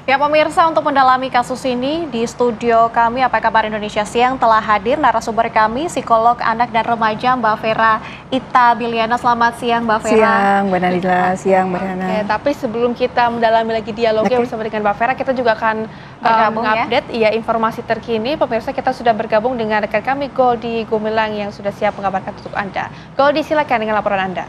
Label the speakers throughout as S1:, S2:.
S1: Ya pemirsa, untuk mendalami kasus ini di studio kami Apa Kabar Indonesia Siang telah hadir narasumber kami psikolog anak dan remaja Mbak Vera Ita Biliana. Selamat siang Mbak Vera.
S2: Siang Mbak Nadila, siang Mbak Hana.
S3: Oke, tapi sebelum kita mendalami lagi dialognya bersama dengan Mbak Vera, kita juga akan mengupdate informasi terkini. Pemirsa, kita sudah bergabung dengan rekan kami Goldi Gumilang yang sudah siap mengabarkan untuk Anda. Goldi, silakan dengan laporan Anda.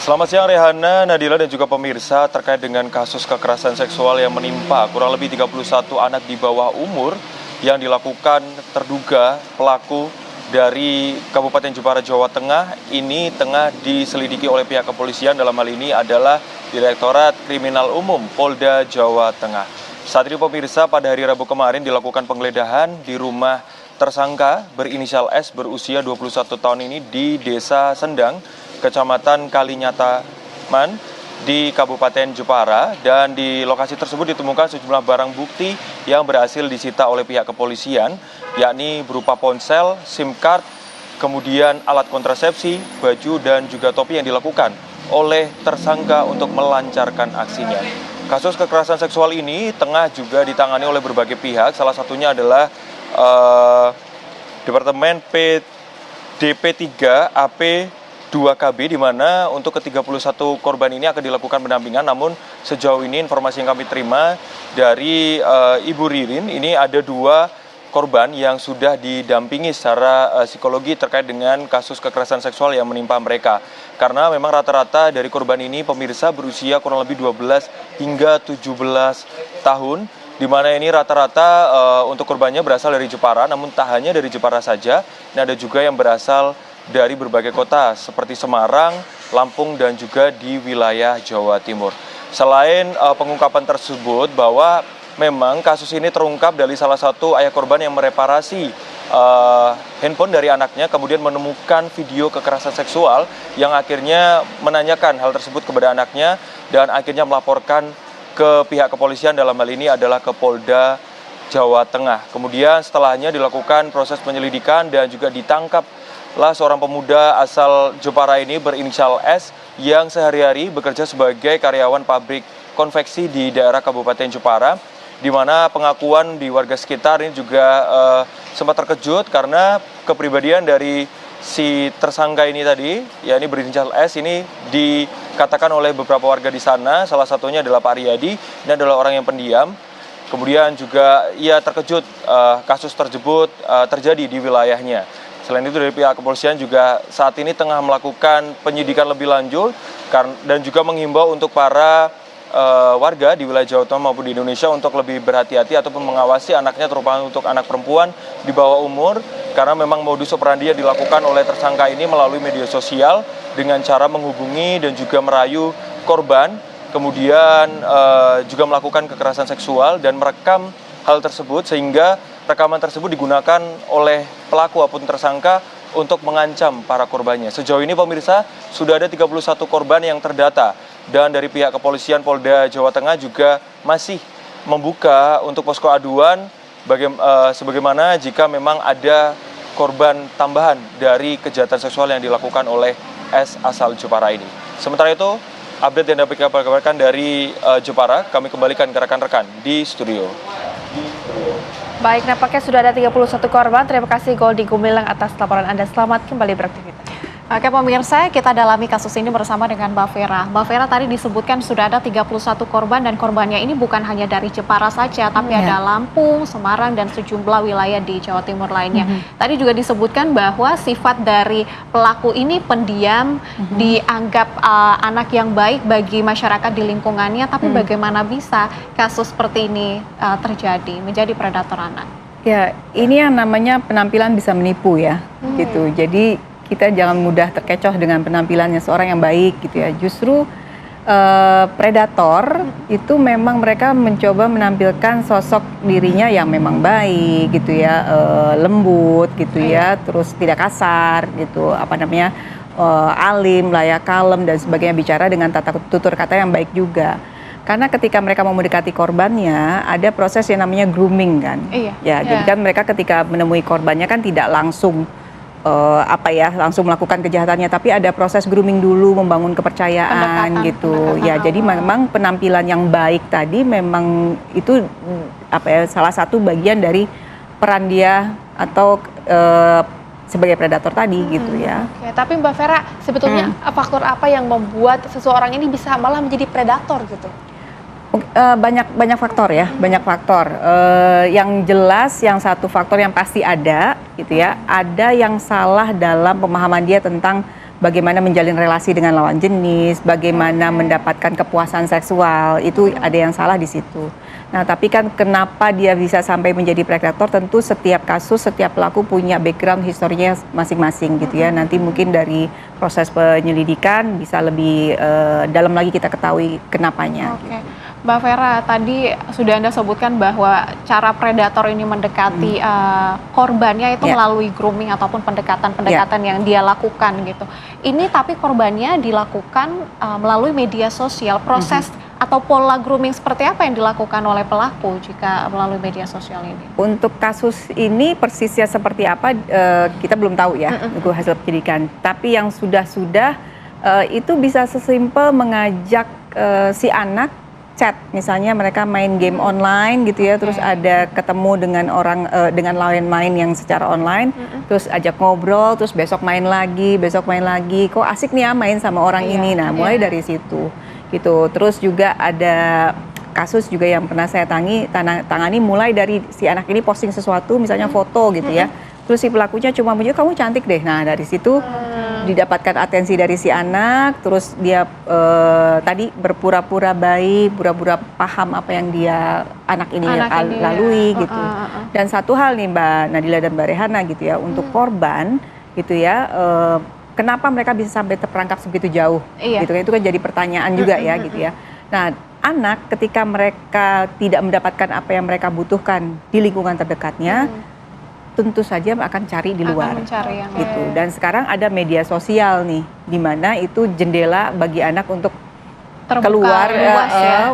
S4: Selamat siang Rehana, Nadila dan juga pemirsa. Terkait dengan kasus kekerasan seksual yang menimpa kurang lebih 31 anak di bawah umur yang dilakukan terduga pelaku dari Kabupaten Jepara, Jawa Tengah, ini tengah diselidiki oleh pihak kepolisian. Dalam hal ini adalah Direktorat Kriminal Umum Polda Jawa Tengah. Saat ini pemirsa, pada hari Rabu kemarin dilakukan penggeledahan di rumah tersangka berinisial S berusia 21 tahun ini di Desa Sendang, Kecamatan Kalinyataman di Kabupaten Jepara, dan di lokasi tersebut ditemukan sejumlah barang bukti yang berhasil disita oleh pihak kepolisian, yakni berupa ponsel, SIM card, kemudian alat kontrasepsi, baju, dan juga topi yang dilakukan oleh tersangka untuk melancarkan aksinya. Kasus kekerasan seksual ini tengah juga ditangani oleh berbagai pihak, salah satunya adalah Departemen DP3 AP 2KB, di mana untuk ke-31 korban ini akan dilakukan pendampingan. Namun sejauh ini informasi yang kami terima dari Ibu Ririn, ini ada 2 korban yang sudah didampingi secara psikologi terkait dengan kasus kekerasan seksual yang menimpa mereka. Karena memang rata-rata dari korban ini pemirsa berusia kurang lebih 12 hingga 17 tahun, di mana ini rata-rata untuk korbannya berasal dari Jepara. Namun tak hanya dari Jepara saja, ini ada juga yang berasal dari berbagai kota seperti Semarang, Lampung, dan juga di wilayah Jawa Timur. Selain pengungkapan tersebut bahwa memang kasus ini terungkap dari salah satu ayah korban yang mereparasi handphone dari anaknya, kemudian menemukan video kekerasan seksual yang akhirnya menanyakan hal tersebut kepada anaknya dan akhirnya melaporkan ke pihak kepolisian, dalam hal ini adalah ke Polda Jawa Tengah. Kemudian setelahnya dilakukan proses penyelidikan dan juga ditangkap seorang pemuda asal Jepara ini berinisial S yang sehari-hari bekerja sebagai karyawan pabrik konveksi di daerah Kabupaten Jepara, di mana pengakuan di warga sekitar ini juga sempat terkejut karena kepribadian dari si tersangka ini tadi, yakni berinisial S, ini dikatakan oleh beberapa warga di sana, salah satunya adalah Pak Riyadi, ini adalah orang yang pendiam. Kemudian juga ia terkejut kasus tersebut terjadi di wilayahnya. Selain itu dari pihak kepolisian juga saat ini tengah melakukan penyidikan lebih lanjut dan juga menghimbau untuk para warga di wilayah Jawa Tengah maupun di Indonesia untuk lebih berhati-hati ataupun mengawasi anaknya, terutama untuk anak perempuan di bawah umur, karena memang modus operandi yang dilakukan oleh tersangka ini melalui media sosial dengan cara menghubungi dan juga merayu korban, kemudian juga melakukan kekerasan seksual dan merekam hal tersebut, sehingga rekaman tersebut digunakan oleh pelaku ataupun tersangka untuk mengancam para korbannya. Sejauh ini pemirsa, sudah ada 31 korban yang terdata, dan dari pihak kepolisian Polda Jawa Tengah juga masih membuka untuk posko aduan sebagaimana jika memang ada korban tambahan dari kejahatan seksual yang dilakukan oleh S asal Jepara ini. Sementara itu, update yang dapat kami kabarkan dari Jepara, kami kembalikan ke rekan-rekan di studio.
S3: Baik, nampaknya sudah ada 31 korban. Terima kasih Goldi Gumilang atas laporan Anda. Selamat kembali beraktivitas.
S1: Oke pemirsa, kita dalami kasus ini bersama dengan Mbak Vera. Mbak Vera, tadi disebutkan sudah ada 31 korban, dan korbannya ini bukan hanya dari Jepara saja, tapi ada Lampung, Semarang, dan sejumlah wilayah di Jawa Timur lainnya. Tadi juga disebutkan bahwa sifat dari pelaku ini pendiam, dianggap anak yang baik bagi masyarakat di lingkungannya, tapi bagaimana bisa kasus seperti ini terjadi, menjadi predator anak?
S2: Ya, ini yang namanya penampilan bisa menipu ya, gitu. Jadi kita jangan mudah terkecoh dengan penampilannya seorang yang baik gitu ya. Justru predator itu memang mereka mencoba menampilkan sosok dirinya yang memang baik gitu ya, lembut gitu ya, terus tidak kasar gitu, alim, layak kalem dan sebagainya, bicara dengan tata tutur kata yang baik juga. Karena ketika mereka mau mendekati korbannya, ada proses yang namanya grooming kan.
S1: Iya.
S2: Ya, jadi kan mereka ketika menemui korbannya kan tidak langsung langsung melakukan kejahatannya, tapi ada proses grooming dulu, membangun kepercayaan gitu. Ya, jadi memang penampilan yang baik tadi memang itu salah satu bagian dari peran dia atau sebagai predator tadi gitu ya.
S3: Oke, tapi Mbak Vera, sebetulnya faktor apa yang membuat seseorang ini bisa malah menjadi predator gitu?
S2: Banyak faktor ya, banyak faktor. Yang jelas, yang satu faktor yang pasti ada gitu ya, ada yang salah dalam pemahaman dia tentang bagaimana menjalin relasi dengan lawan jenis, bagaimana mendapatkan kepuasan seksual, itu ada yang salah di situ. Nah, tapi kan kenapa dia bisa sampai menjadi predator, tentu setiap kasus, setiap pelaku punya background historinya masing-masing gitu ya. Nanti mungkin dari proses penyelidikan bisa lebih dalam lagi kita ketahui kenapanya.
S1: Oke. Mbak Vera, tadi sudah Anda sebutkan bahwa cara predator ini mendekati korbannya itu melalui grooming ataupun pendekatan-pendekatan yang dia lakukan gitu. Ini tapi korbannya dilakukan melalui media sosial. Proses atau pola grooming seperti apa yang dilakukan oleh pelaku jika melalui media sosial ini?
S2: Untuk kasus ini persisnya seperti apa kita belum tahu ya, untuk hasil penyidikan. Tapi yang sudah-sudah itu bisa sesimpel mengajak si anak chat, misalnya mereka main game online gitu ya, terus ada ketemu dengan orang dengan lawan main yang secara online, terus ajak ngobrol, terus besok main lagi, kok asik nih ya main sama orang ini. Nah, mulai dari situ gitu. Terus juga ada kasus juga yang pernah saya tangani mulai dari si anak ini posting sesuatu, misalnya foto gitu ya, terus si pelakunya cuma muncul, kamu cantik deh. Nah, dari situ didapatkan atensi dari si anak, terus dia tadi berpura-pura baik, pura-pura paham apa yang anak ini lalui gitu. Dan satu hal nih Mbak Nadila dan Mbak Rehana gitu ya, untuk korban gitu ya, kenapa mereka bisa sampai terperangkap sebegitu jauh? Gitu kan, itu kan jadi pertanyaan juga ya gitu ya. Nah, anak ketika mereka tidak mendapatkan apa yang mereka butuhkan di lingkungan terdekatnya, tentu saja akan cari di luar, gitu. Dan sekarang ada media sosial nih, di mana itu jendela bagi anak untuk keluar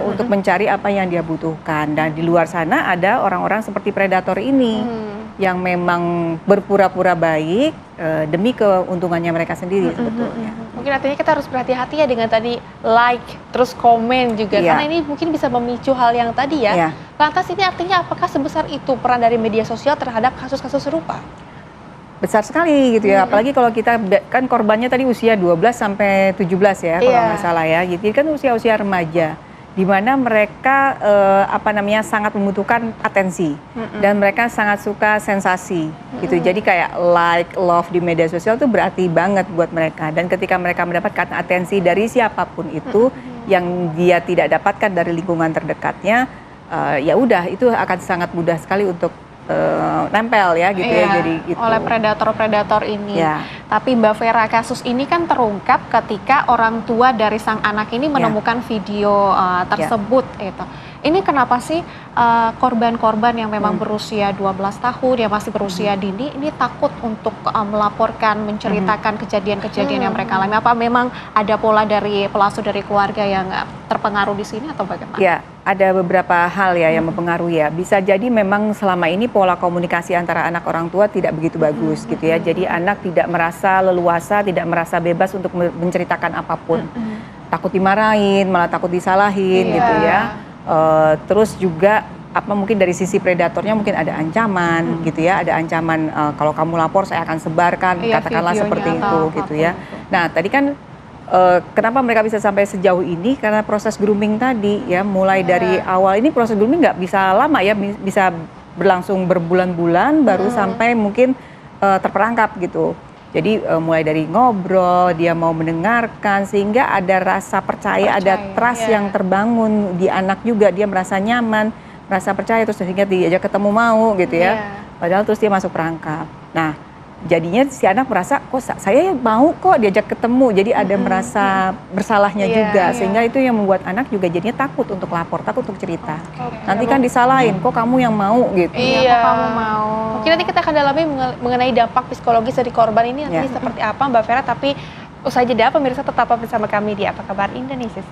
S2: untuk mencari apa yang dia butuhkan. Dan di luar sana ada orang-orang seperti predator ini yang memang berpura-pura baik demi keuntungannya mereka sendiri sebetulnya.
S3: Mungkin artinya kita harus berhati-hati ya dengan tadi like, terus komen juga, karena ini mungkin bisa memicu hal yang tadi ya. Lantas ini artinya apakah sebesar itu peran dari media sosial terhadap kasus-kasus serupa?
S2: Besar sekali gitu ya, apalagi kalau kita kan korbannya tadi usia 12 sampai 17 ya kalau nggak salah ya, jadi kan usia-usia remaja, di mana mereka sangat membutuhkan atensi dan mereka sangat suka sensasi gitu. Jadi kayak like, love di media sosial itu berarti banget buat mereka, dan ketika mereka mendapatkan atensi dari siapapun itu yang dia tidak dapatkan dari lingkungan terdekatnya, ya udah itu akan sangat mudah sekali untuk nempel ya gitu ya, jadi gitu.
S1: Oleh predator-predator ini. Tapi Mbak Vera, kasus ini kan terungkap ketika orang tua dari sang anak ini menemukan video tersebut gitu. Ini kenapa sih korban-korban yang memang berusia 12 tahun, yang masih berusia dini, ini takut untuk melaporkan, menceritakan kejadian-kejadian yang mereka alami? Apa memang ada pola dari pelasuh dari keluarga yang terpengaruh di sini atau bagaimana? Ya,
S2: ada beberapa hal ya yang mempengaruhi ya. Bisa jadi memang selama ini pola komunikasi antara anak orang tua tidak begitu bagus gitu ya. Jadi anak tidak merasa leluasa, tidak merasa bebas untuk menceritakan apapun. Takut dimarahin, malah takut disalahin gitu ya. Terus juga mungkin dari sisi predatornya mungkin ada ancaman gitu ya, ada ancaman kalau kamu lapor saya akan sebarkan, katakanlah seperti itu gitu ya. Nah, tadi kan kenapa mereka bisa sampai sejauh ini, karena proses grooming tadi ya, mulai dari awal ini proses grooming nggak bisa lama ya, bisa berlangsung berbulan-bulan baru sampai mungkin terperangkap gitu. Jadi mulai dari ngobrol, dia mau mendengarkan, sehingga ada rasa percaya, ada trust yang terbangun di anak juga, dia merasa nyaman, merasa percaya, terus sehingga diajak ketemu mau gitu ya. Padahal terus dia masuk perangkap. Nah, jadinya si anak merasa, kok saya mau kok diajak ketemu, jadi ada merasa bersalahnya juga, sehingga itu yang membuat anak juga jadinya takut untuk lapor, takut untuk cerita. Nanti kan disalahin, kok kamu yang mau gitu.
S3: Kok kamu mau. Mungkin nanti kita akan dalami mengenai dampak psikologis dari korban ini nanti seperti apa Mbak Vera, tapi usai jeda pemirsa tetap bersama kami di Apa Kabar Indonesia.